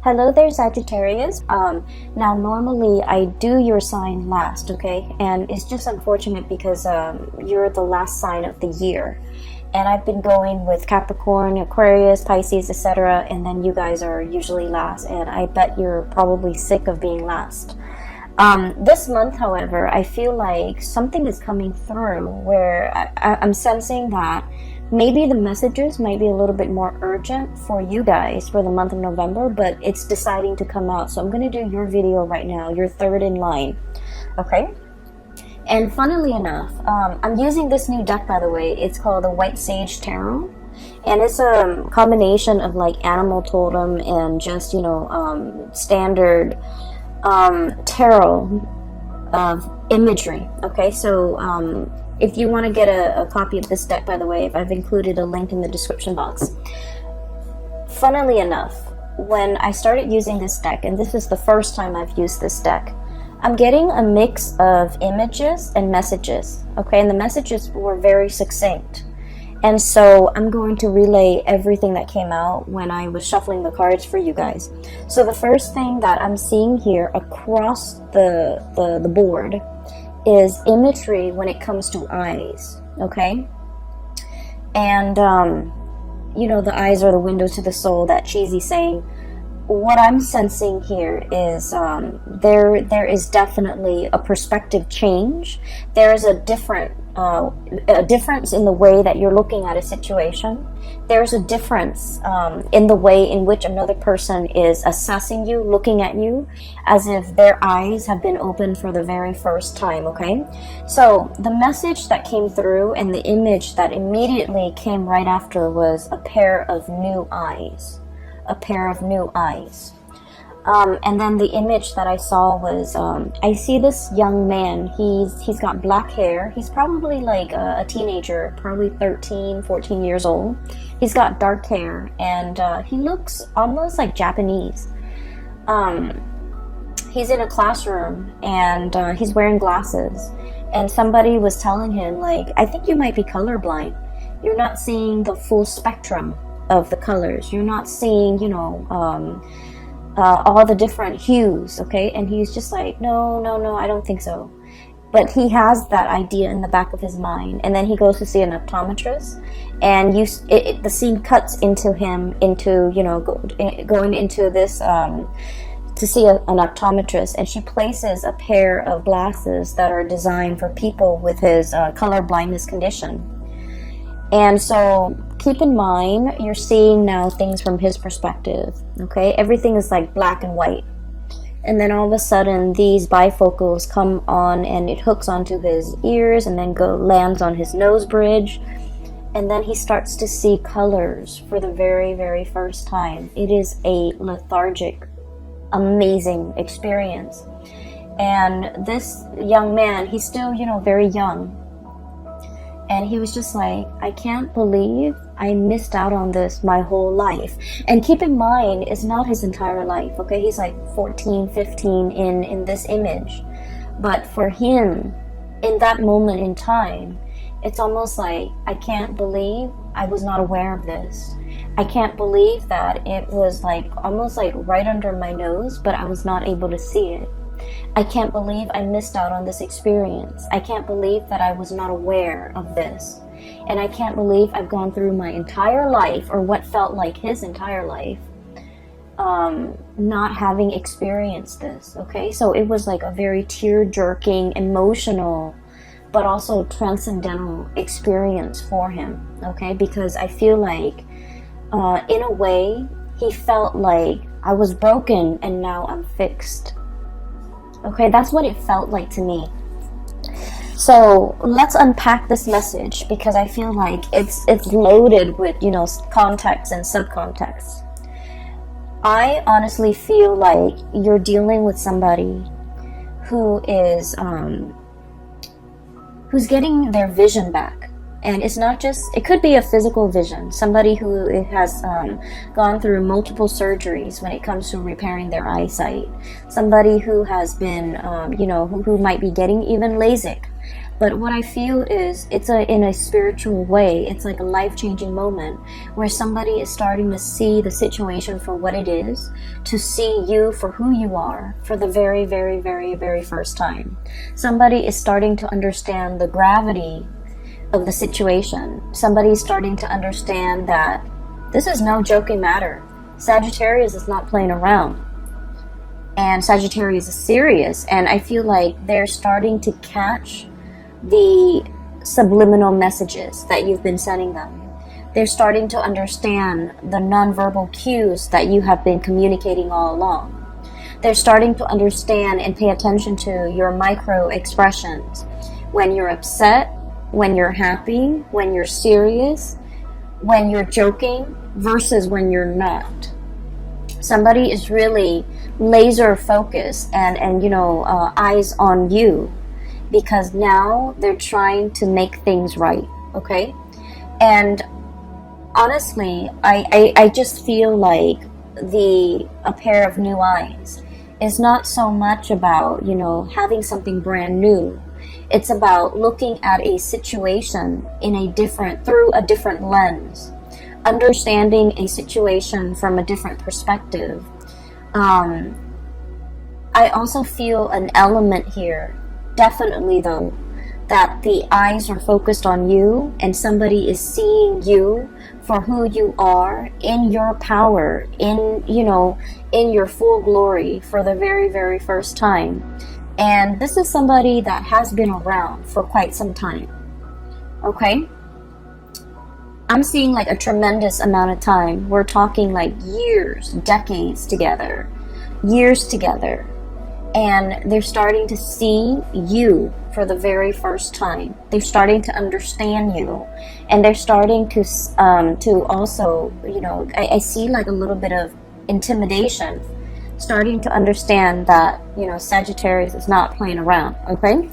Hello there, Sagittarius. Now normally I do your sign last, okay? And it's just unfortunate because you're the last sign of the year. And I've been going with Capricorn, Aquarius, Pisces, etc. And then you guys are usually last. And I bet you're probably sick of being last. This month, however, I feel like something is coming through where I'm sensing that maybe the messages might be a little bit more urgent for you guys for the month of November, but it's deciding to come out. So I'm going to do your video right now. You're third in line. Okay? And funnily enough, I'm using this new deck, by the way. It's called the White Sage Tarot. And it's a combination of like animal totem and just, standard tarot imagery. Okay, so if you want to get a copy of this deck, by the way, I've included a link in the description box. Funnily enough, when I started using this deck, and this is the first time I've used this deck, I'm getting a mix of images and messages. Okay, and the messages were very succinct. And so I'm going to relay everything that came out when I was shuffling the cards for you guys. So the first thing that I'm seeing here across the board is imagery when it comes to eyes, okay? And, the eyes are the windows to the soul, that cheesy saying. What I'm sensing here is there is definitely a perspective change. There is a difference in the way that you're looking at a situation. There's a difference in the way in which another person is assessing you, looking at you, as if their eyes have been opened for the very first time, okay? So the message that came through and the image that immediately came right after was a pair of new eyes. A pair of new eyes. And then the image that I saw was, I see this young man. He's got black hair. He's probably like a teenager, probably 13, 14 years old. He's got dark hair, and he looks almost like Japanese. He's in a classroom, and he's wearing glasses. And somebody was telling him, like, I think you might be colorblind. You're not seeing the full spectrum of the colors. You're not seeing, all the different hues, okay? And he's just like, no, I don't think so. But he has that idea in the back of his mind, and then he goes to see an optometrist, and the scene cuts into him going into this to see an optometrist, and she places a pair of glasses that are designed for people with his color blindness condition. And so keep in mind, you're seeing now things from his perspective, okay? Everything is like black and white. And then all of a sudden, these bifocals come on, and it hooks onto his ears and then lands on his nose bridge. And then he starts to see colors for the very, very first time. It is a lethargic, amazing experience. And this young man, he's still, very young. And he was just like, I can't believe I missed out on this my whole life. And keep in mind, it's not his entire life, okay? He's like 14, 15 in this image. But for him, in that moment in time, it's almost like, I can't believe I was not aware of this. I can't believe that it was like almost like right under my nose, but I was not able to see it. I can't believe I missed out on this experience. I can't believe that I was not aware of this. And I can't believe I've gone through my entire life, or what felt like his entire life, not having experienced this, okay? So it was like a very tear-jerking, emotional, but also transcendental experience for him, okay? Because I feel like, in a way, he felt like I was broken and now I'm fixed. Okay, that's what it felt like to me. So let's unpack this message, because I feel like it's loaded with, context and subcontext. I honestly feel like you're dealing with somebody who is who's getting their vision back. And it's not just, it could be a physical vision. Somebody who has gone through multiple surgeries when it comes to repairing their eyesight. Somebody who has been, who might be getting even LASIK. But what I feel is it's in a spiritual way. It's like a life-changing moment where somebody is starting to see the situation for what it is, to see you for who you are for the very, very, very, very first time. Somebody is starting to understand the gravity of the situation. Somebody is starting to understand that this is no joking matter. Sagittarius is not playing around. And Sagittarius is serious. And I feel like they're starting to catch the subliminal messages that you've been sending them. They're starting to understand the nonverbal cues that you have been communicating all along. They're starting to understand and pay attention to your micro expressions. When you're upset, when you're happy, when you're serious, when you're joking versus when you're not. Somebody is really laser focused and eyes on you, because now they're trying to make things right, okay? And honestly, I just feel like a pair of new eyes is not so much about, having something brand new. It's about looking at a situation through a different lens, understanding a situation from a different perspective. I also feel an element here, definitely though, that the eyes are focused on you and somebody is seeing you for who you are, in your power, in your full glory for the very, very first time. And this is somebody that has been around for quite some time, okay? I'm seeing like a tremendous amount of time. We're talking like years, decades together, years together. And they're starting to see you for the very first time. They're starting to understand you. And they're starting to also, I see like a little bit of intimidation, starting to understand that, Sagittarius is not playing around, okay?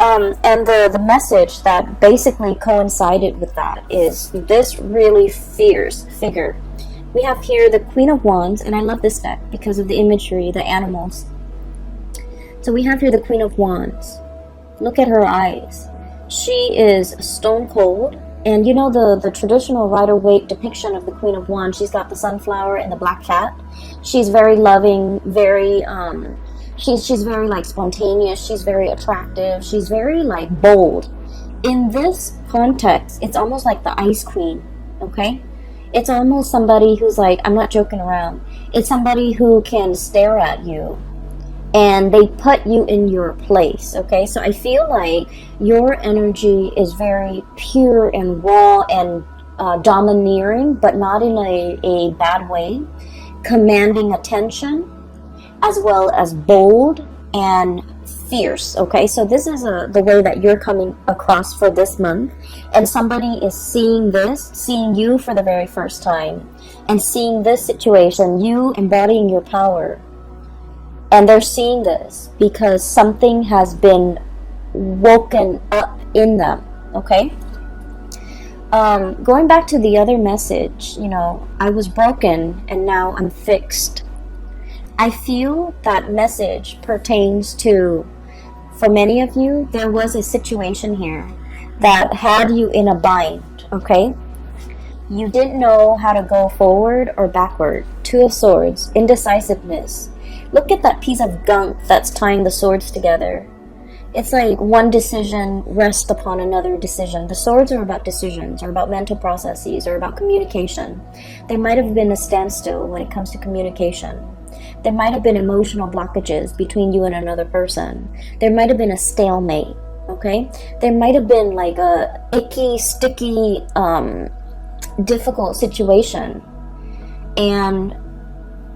And the message that basically coincided with that is this really fierce figure. We have here the Queen of Wands, and I love this deck because of the imagery, the animals. So we have here the Queen of Wands. Look at her eyes. She is stone cold. And the traditional Rider-Waite depiction of the Queen of Wands, she's got the sunflower and the black cat. She's very loving, very, she's very like spontaneous. She's very attractive. She's very like bold. In this context, it's almost like the Ice Queen, okay? It's almost somebody who's like, I'm not joking around. It's somebody who can stare at you and they put you in your place, okay? So I feel like your energy is very pure and raw and domineering, but not in a bad way, commanding attention, as well as bold and fierce, okay? So this is the way that you're coming across for this month, and somebody is seeing you for the very first time, and seeing this situation, you embodying your power. And they're seeing this because something has been woken up in them, okay? Going back to the other message, I was broken and now I'm fixed. I feel that message pertains to, for many of you, there was a situation here that had you in a bind, okay? You didn't know how to go forward or backward. Two of Swords, indecisiveness. Look at that piece of gunk that's tying the swords together. It's like one decision rests upon another decision. The swords are about decisions, or about mental processes, or about communication. There might have been a standstill when it comes to communication. There might have been emotional blockages between you and another person. There might have been a stalemate, okay? There might have been like a icky, sticky, difficult situation. And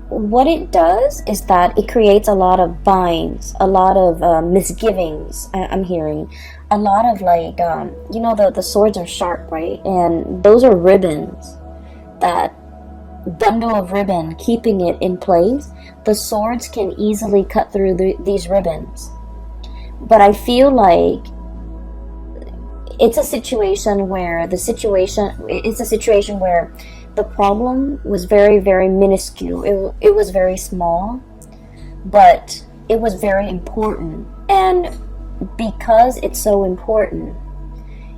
what it does is that it creates a lot of binds, a lot of misgivings. I'm hearing a lot of like, the swords are sharp, right? And those are ribbons, that bundle of ribbon keeping it in place. The swords can easily cut through these ribbons. But I feel like it's a situation where the problem was very, very minuscule. It was very small, but it was very important. And because it's so important,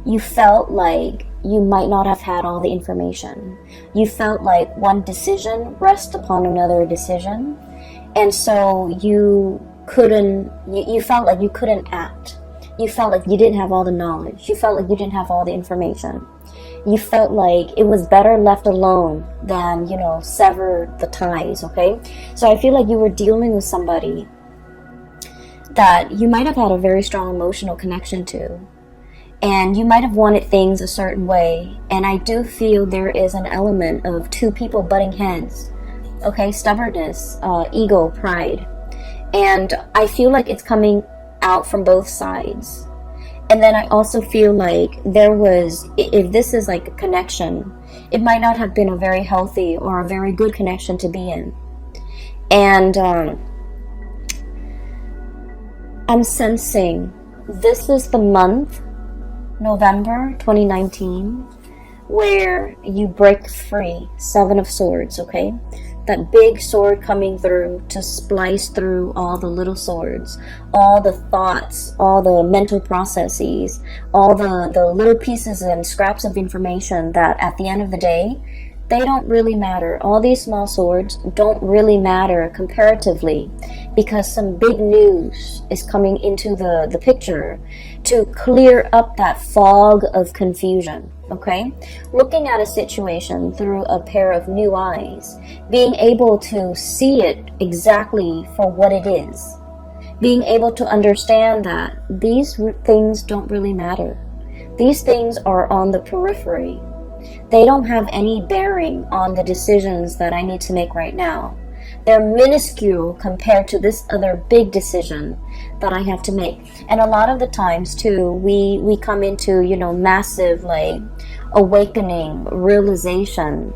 you felt like you might not have had all the information. You felt like one decision rests upon another decision, and so you felt like you couldn't act. You felt like you didn't have all the knowledge. You felt like you didn't have all the information. You felt like it was better left alone than, sever the ties, okay? So I feel like you were dealing with somebody that you might have had a very strong emotional connection to, and you might have wanted things a certain way, and I do feel there is an element of two people butting heads, okay? Stubbornness, ego, pride, and I feel like it's coming out from both sides. And then I also feel like if this is like a connection, it might not have been a very healthy or a very good connection to be in. And I'm sensing this is the month, November 2019, where you break free. Seven of Swords, okay? That big sword coming through to splice through all the little swords, all the thoughts, all the mental processes, all the little pieces and scraps of information that at the end of the day, they don't really matter. All these small swords don't really matter comparatively, because some big news is coming into the picture to clear up that fog of confusion, okay? Looking at a situation through a pair of new eyes, being able to see it exactly for what it is, being able to understand that these things don't really matter. These things are on the periphery. They don't have any bearing on the decisions that I need to make right now. They're minuscule compared to this other big decision that I have to make. And a lot of the times too, we come into, massive like awakening, realization,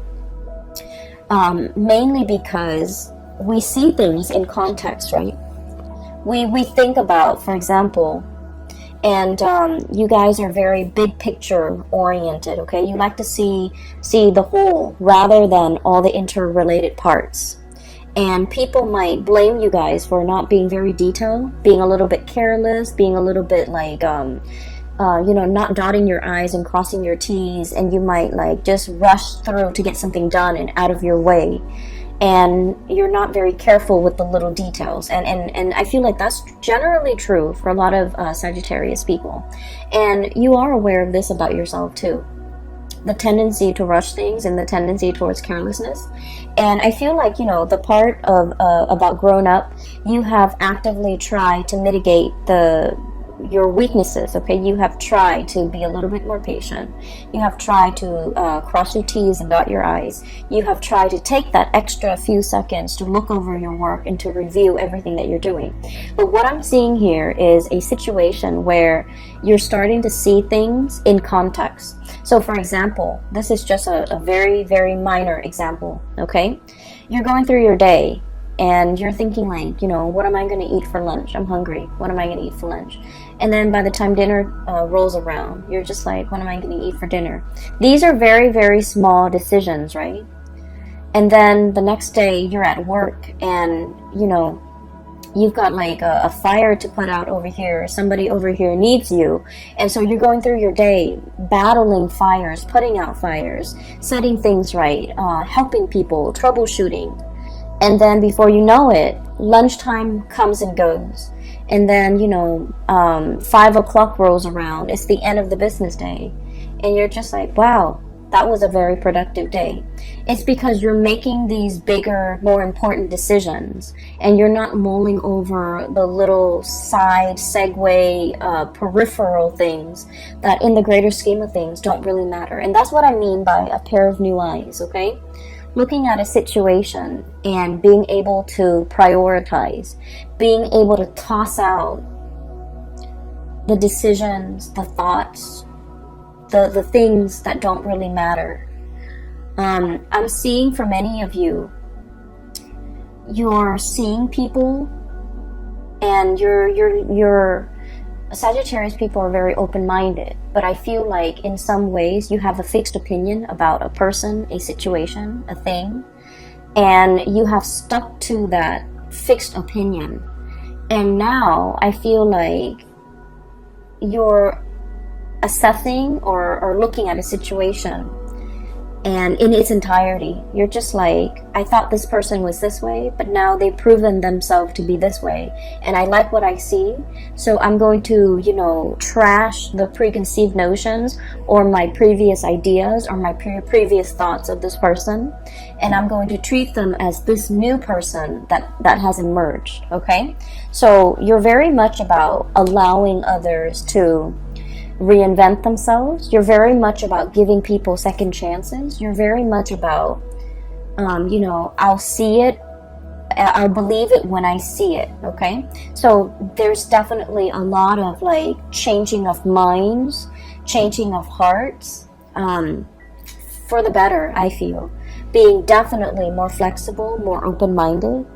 mainly because we see things in context, right? We think about, for example, and you guys are very big picture oriented, okay? You like to see the whole rather than all the interrelated parts. And people might blame you guys for not being very detailed, being a little bit careless, being a little bit like, not dotting your I's and crossing your T's, and you might like just rush through to get something done and out of your way. And you're not very careful with the little details. And I feel like that's generally true for a lot of Sagittarius people. And you are aware of this about yourself too. The tendency to rush things and the tendency towards carelessness. And I feel like, the part of about grown up, you have actively tried to mitigate your weaknesses, okay? You have tried to be a little bit more patient. You have tried to cross your T's and dot your I's. You have tried to take that extra few seconds to look over your work and to review everything that you're doing. But what I'm seeing here is a situation where you're starting to see things in context. So for example, this is just a very, very minor example, okay? You're going through your day and you're thinking like, what am I going to eat for lunch? I'm hungry. What am I going to eat for lunch? And then by the time dinner rolls around, you're just like, what am I going to eat for dinner? These are very, very small decisions, right? And then the next day you're at work and, you've got like a fire to put out over here. Somebody over here needs you. And so you're going through your day battling fires, putting out fires, setting things right, helping people, troubleshooting. And then before you know it, lunchtime comes and goes. And then, 5 o'clock rolls around. It's the end of the business day. And you're just like, wow, that was a very productive day. It's because you're making these bigger, more important decisions. And you're not mulling over the little side, segue, peripheral things that in the greater scheme of things don't really matter. And that's what I mean by a pair of new eyes, okay? Looking at a situation and being able to prioritize, being able to toss out the decisions, the thoughts, the things that don't really matter. I'm seeing for many of you, you're seeing people and you're Sagittarius people are very open-minded, but I feel like in some ways you have a fixed opinion about a person, a situation, a thing, and you have stuck to that fixed opinion. And now I feel like you're assessing or looking at a situation, and in its entirety, you're just like, I thought this person was this way, but now they've proven themselves to be this way, and I like what I see, so I'm going to, you know, trash the preconceived notions or my previous ideas or my previous thoughts of this person, and I'm going to treat them as this new person that has emerged. Okay, so you're very much about allowing others to reinvent themselves. You're very much about giving people second chances. You're very much about, you know, I'll see it, I'll believe it when I see it. Okay, so there's definitely a lot of like changing of minds, changing of hearts, for the better. I feel being definitely more flexible, more open-minded,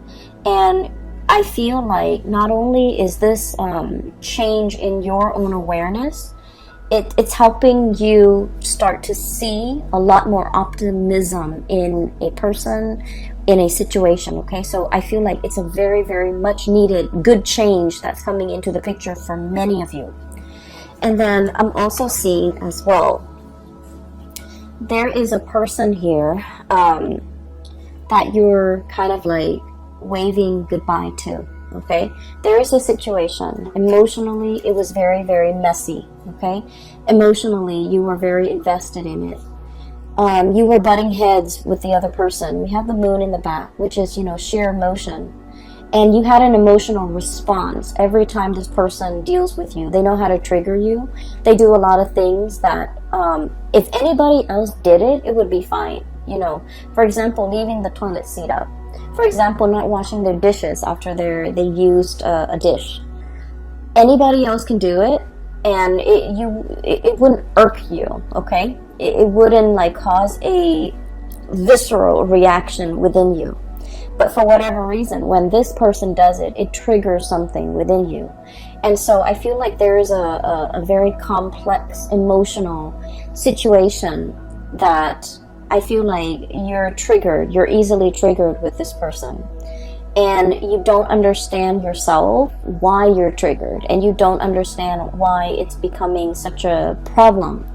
and I feel like not only is this change in your own awareness, it's helping you start to see a lot more optimism in a person, in a situation. Okay, so I feel like it's a very, very much needed good change that's coming into the picture for many of you. And then I'm also seeing as well, there is a person here that you're kind of like waving goodbye to. Okay, there is a situation. Emotionally, it was very, very messy. Okay, emotionally, you were very invested in it. You were butting heads with the other person. We have the moon in the back, which is, you know, sheer emotion. And you had an emotional response every time this person deals with you. They know how to trigger you. They do a lot of things that if anybody else did it, it would be fine. You know, for example, leaving the toilet seat up. For example, not washing their dishes after they used a dish. Anybody else can do it, and it wouldn't irk you, okay? It wouldn't like cause a visceral reaction within you. But for whatever reason, when this person does it, it triggers something within you. And so I feel like there is a very complex emotional situation that I feel like you're easily triggered with this person. And you don't understand yourself why you're triggered, and you don't understand why it's becoming such a problem.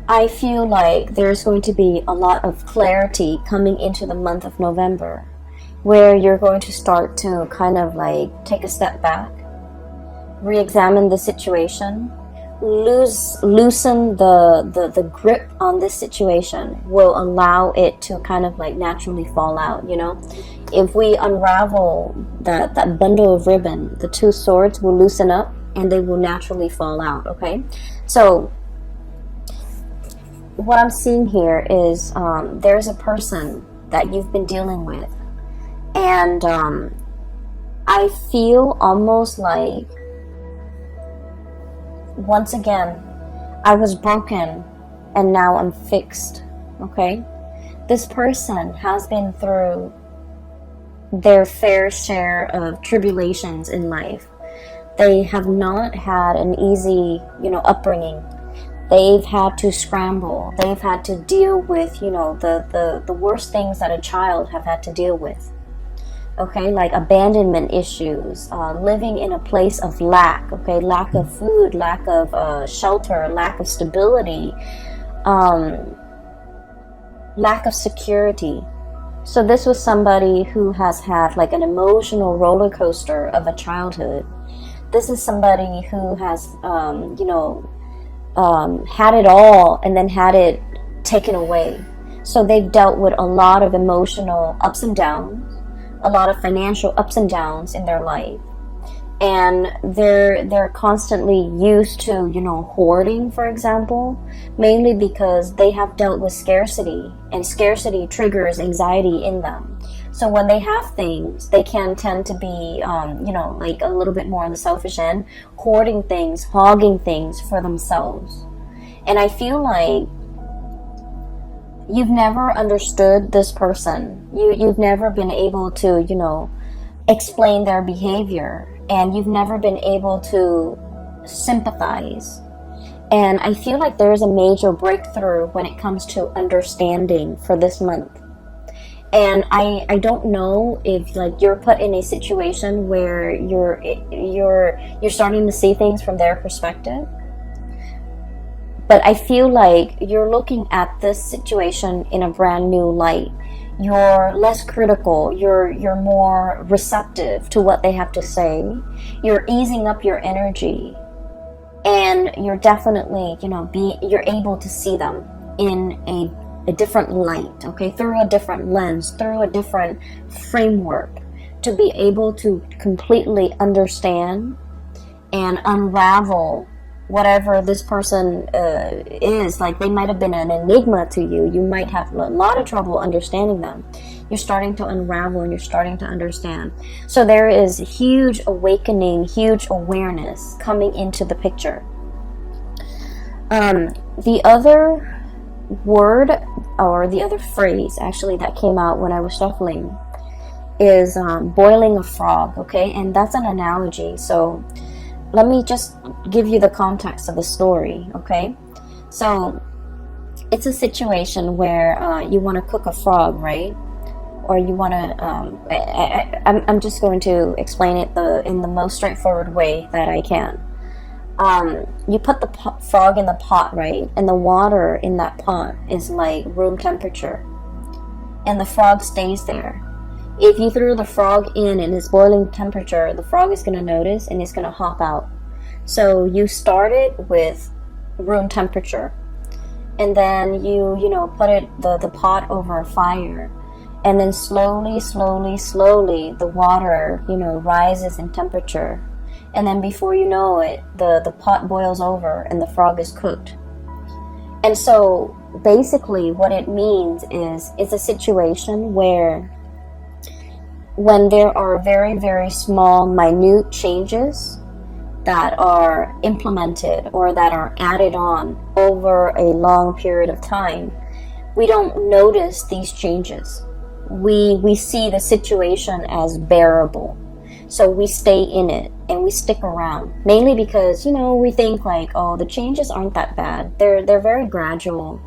I feel like there's going to be a lot of clarity coming into the month of November, where you're going to start to kind of like take a step back, re-examine the situation, loosen the grip on this situation will allow it to kind of like naturally fall out. You know, if we unravel that bundle of ribbon, the two swords will loosen up and they will naturally fall out. Okay, so what I'm seeing here is there's a person that you've been dealing with, and I feel almost like, once again, I was broken and now I'm fixed. Okay, this person has been through their fair share of tribulations in life. They have not had an easy, you know, upbringing. They've had to scramble. They've had to deal with, you know, the worst things that a child have had to deal with. Okay, like abandonment issues, living in a place of lack, okay, lack of food, lack of shelter, lack of stability, lack of security. So this was somebody who has had like an emotional roller coaster of a childhood. This is somebody who has, you know, had it all and then had it taken away. So they've dealt with a lot of emotional ups and downs, a lot of financial ups and downs in their life, and they're constantly used to, you know, hoarding, for example, mainly because they have dealt with scarcity, and scarcity triggers anxiety in them. So when they have things, they can tend to be, you know, like a little bit more on the selfish end, hoarding things, hogging things for themselves. And I feel like you've never understood this person. You've never been able to, you know, explain their behavior, and you've never been able to sympathize. And I feel like there is a major breakthrough when it comes to understanding for this month. And I don't know if like you're put in a situation where you're starting to see things from their perspective, but I feel like you're looking at this situation in a brand new light. You're less critical, you're more receptive to what they have to say. You're easing up your energy, and you're definitely, you're able to see them in a different light, okay, through a different lens, through a different framework, to be able to completely understand and unravel whatever this person is. Like, they might have been an enigma to you. You might have a lot of trouble understanding them. You're starting to unravel and you're starting to understand. So there is huge awakening, huge awareness coming into the picture. The other word, or the other phrase actually, that came out when I was shuffling is boiling a frog, okay? And that's an analogy. So let me just give you the context of the story, okay? So it's a situation where you want to cook a frog, right? Or you want to, I'm just going to explain it in the most straightforward way that I can. You put the frog in the pot, right? And the water in that pot is like room temperature. And the frog stays there. If you threw the frog in and it's boiling temperature, the frog is going to notice and it's going to hop out. So you start it with room temperature. And then you put the pot over a fire. And then slowly, the water, rises in temperature. And then before you know it, the pot boils over and the frog is cooked. And so basically what it means is it's a situation where when there are very, very small, minute changes that are implemented or that are added on over a long period of time, we don't notice these changes. We see the situation as bearable. So we stay in it and we stick around, mainly because, we think like, oh, the changes aren't that bad. They're very gradual.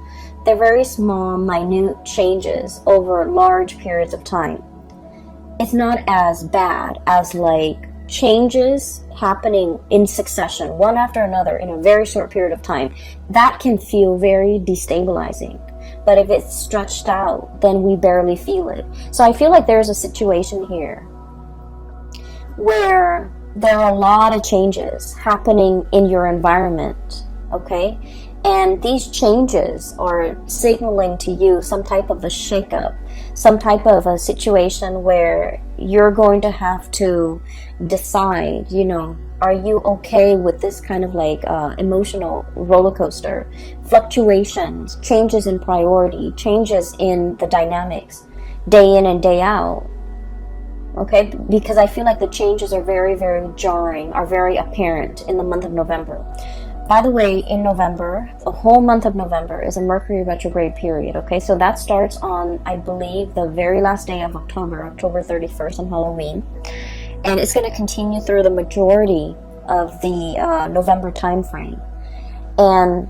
They're very small, minute changes over large periods of time. It's not as bad as like changes happening in succession, one after another, in a very short period of time. That can feel very destabilizing. But if it's stretched out, then we barely feel it. So I feel like there's a situation here where there are a lot of changes happening in your environment, okay? And these changes are signaling to you some type of a shakeup, some type of a situation where you're going to have to decide, are you okay with this kind of like emotional roller coaster, fluctuations, changes in priority, changes in the dynamics, day in and day out. Okay, because I feel like the changes are very, very jarring, are very apparent in the month of November. By the way, in November, the whole month of November is a Mercury retrograde period, okay? So that starts on, I believe, the very last day of October 31st on Halloween. And it's going to continue through the majority of the November time frame. And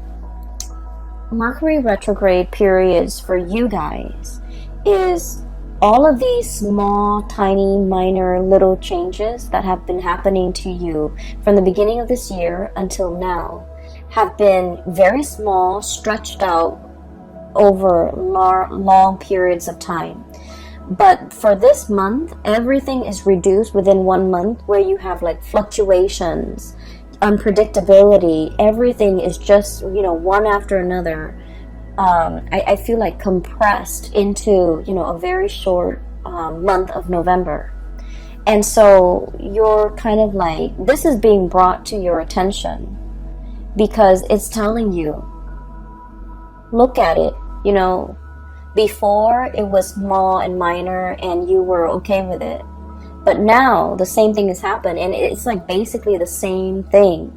Mercury retrograde periods for you guys is all of these small, tiny, minor, little changes that have been happening to you from the beginning of this year until now have been very small, stretched out over long periods of time. But for this month, everything is reduced within 1 month, where you have like fluctuations, unpredictability. Everything is just, one after another. I feel like compressed into, a very short month of November. And so you're kind of like, this is being brought to your attention because it's telling you, look at it, before it was small and minor and you were okay with it. But now the same thing has happened and it's like basically the same thing.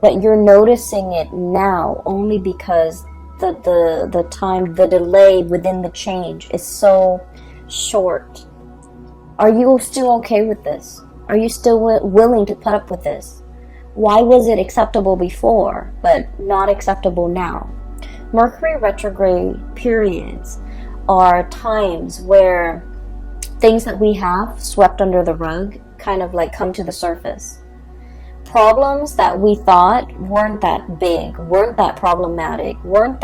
But you're noticing it now only because the time, the delay within the change is so short. Are you still okay with this? Are you still willing to put up with this? Why was it acceptable before but not acceptable now? Mercury retrograde periods are times where things that we have swept under the rug kind of like come to the surface. Problems that we thought weren't that big, weren't that problematic, weren't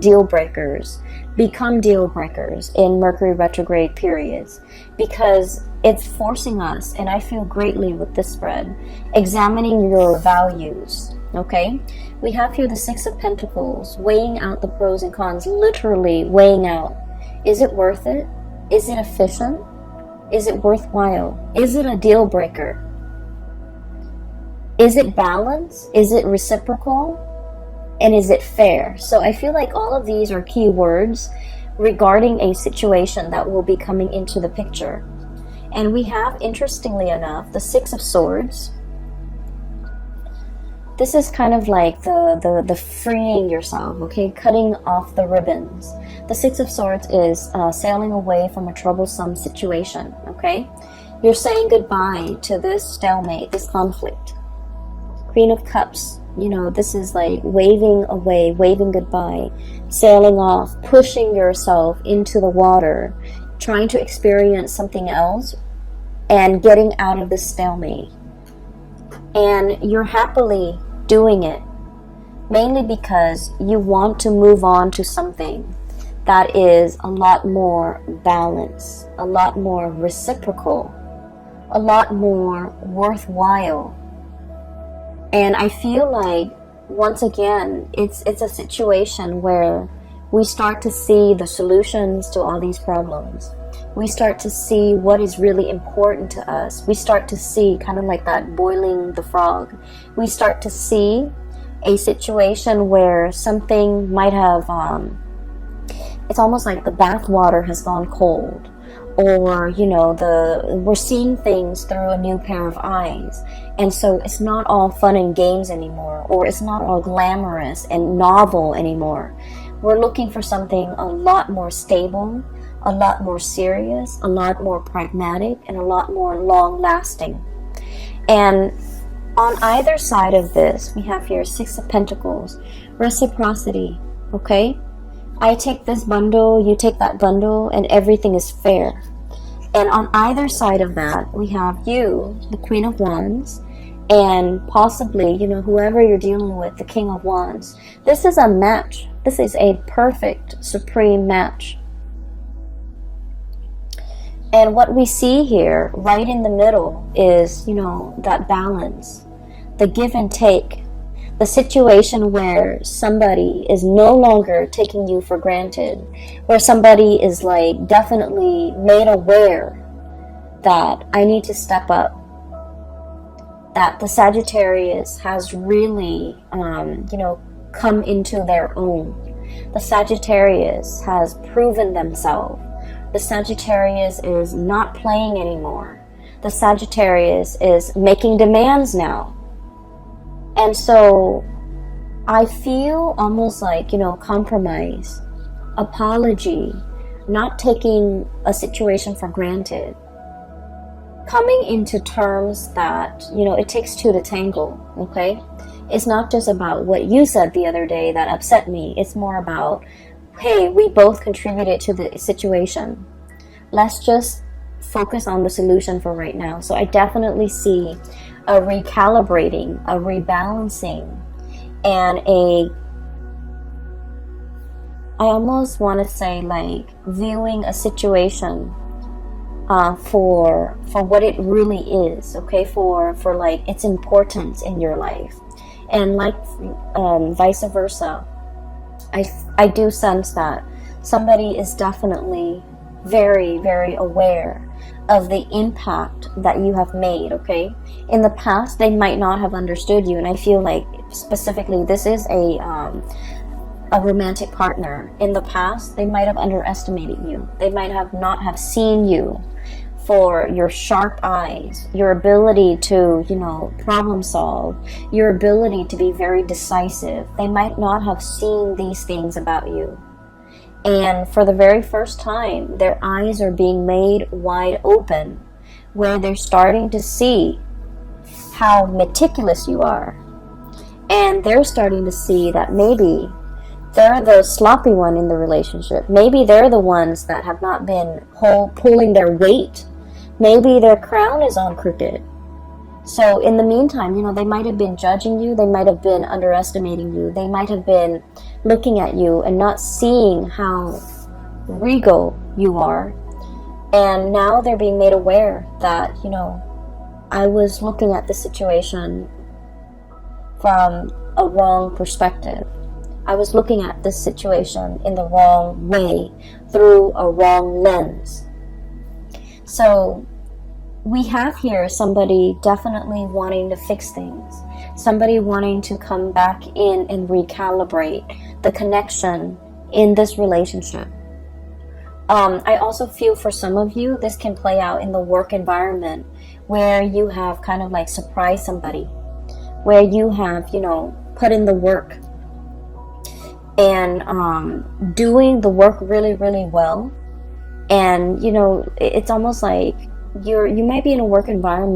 deal breakers, become deal breakers in Mercury retrograde periods, because it's forcing us, and I feel greatly with this spread, examining your values. Okay, we have here the Six of Pentacles, weighing out the pros and cons, literally weighing out. Is it worth it? Is it efficient? Is it worthwhile? Is it a deal breaker? Is it balanced? Is it reciprocal? And is it fair? So I feel like all of these are key words regarding a situation that will be coming into the picture. And we have, interestingly enough, the Six of Swords. This is kind of like the freeing yourself, okay? Cutting off the ribbons. The Six of Swords is sailing away from a troublesome situation, okay? You're saying goodbye to this stalemate, this conflict. Queen of Cups, this is like waving away, waving goodbye, sailing off, pushing yourself into the water, trying to experience something else, and getting out of this stalemate. And you're happily doing it, mainly because you want to move on to something that is a lot more balanced, a lot more reciprocal, a lot more worthwhile. And I feel like, once again, it's a situation where we start to see the solutions to all these problems. We start to see what is really important to us. We start to see, kind of like that boiling the frog, we start to see a situation where something might have, it's almost like the bath water has gone cold. Or, we're seeing things through a new pair of eyes. And so it's not all fun and games anymore, or it's not all glamorous and novel anymore. We're looking for something a lot more stable, a lot more serious, a lot more pragmatic, and a lot more long-lasting. And on either side of this, we have here Six of Pentacles, reciprocity, okay? I take this bundle, you take that bundle, and everything is fair. And on either side of that, we have you, the Queen of Wands, and possibly, whoever you're dealing with, the King of Wands. This is a match. This is a perfect, supreme match. And what we see here, right in the middle, is, that balance, the give and take, the situation where somebody is no longer taking you for granted, where somebody is like definitely made aware that I need to step up, that the Sagittarius has really, come into their own. The Sagittarius has proven themselves. The Sagittarius is not playing anymore. The Sagittarius is making demands now. And so I feel almost like, compromise, apology, not taking a situation for granted, coming into terms that, it takes two to tango, okay? It's not just about what you said the other day that upset me. It's more about, hey, we both contributed to the situation. Let's just focus on the solution for right now. So I definitely see a recalibrating, a rebalancing, and I almost want to say like viewing a situation for what it really is, okay, for like its importance in your life. And like vice versa, I do sense that somebody is definitely very, very aware of the impact that you have made, okay? In the past, they might not have understood you, and I feel like specifically this is a romantic partner. In the past, they might have underestimated you. They might have not have seen you for your sharp eyes, your ability to, problem solve, your ability to be very decisive. They might not have seen these things about you. And for the very first time, their eyes are being made wide open, where they're starting to see how meticulous you are. And they're starting to see that maybe they're the sloppy one in the relationship. Maybe they're the ones that have not been pulling their weight. Maybe their crown is on crooked. So in the meantime, you know, they might have been judging you. They might have been underestimating you. They might have been looking at you and not seeing how regal you are. And now they're being made aware that, you know, I was looking at the situation from a wrong perspective. I was looking at this situation in the wrong way, through a wrong lens. So we have here somebody definitely wanting to fix things, somebody wanting to come back in and recalibrate the connection in this relationship. I also feel for some of you, this can play out in the work environment where you have kind of like surprised somebody, where you have, you know, put in the work and doing the work really, really well. And, you know, it's almost like you might be in a work environment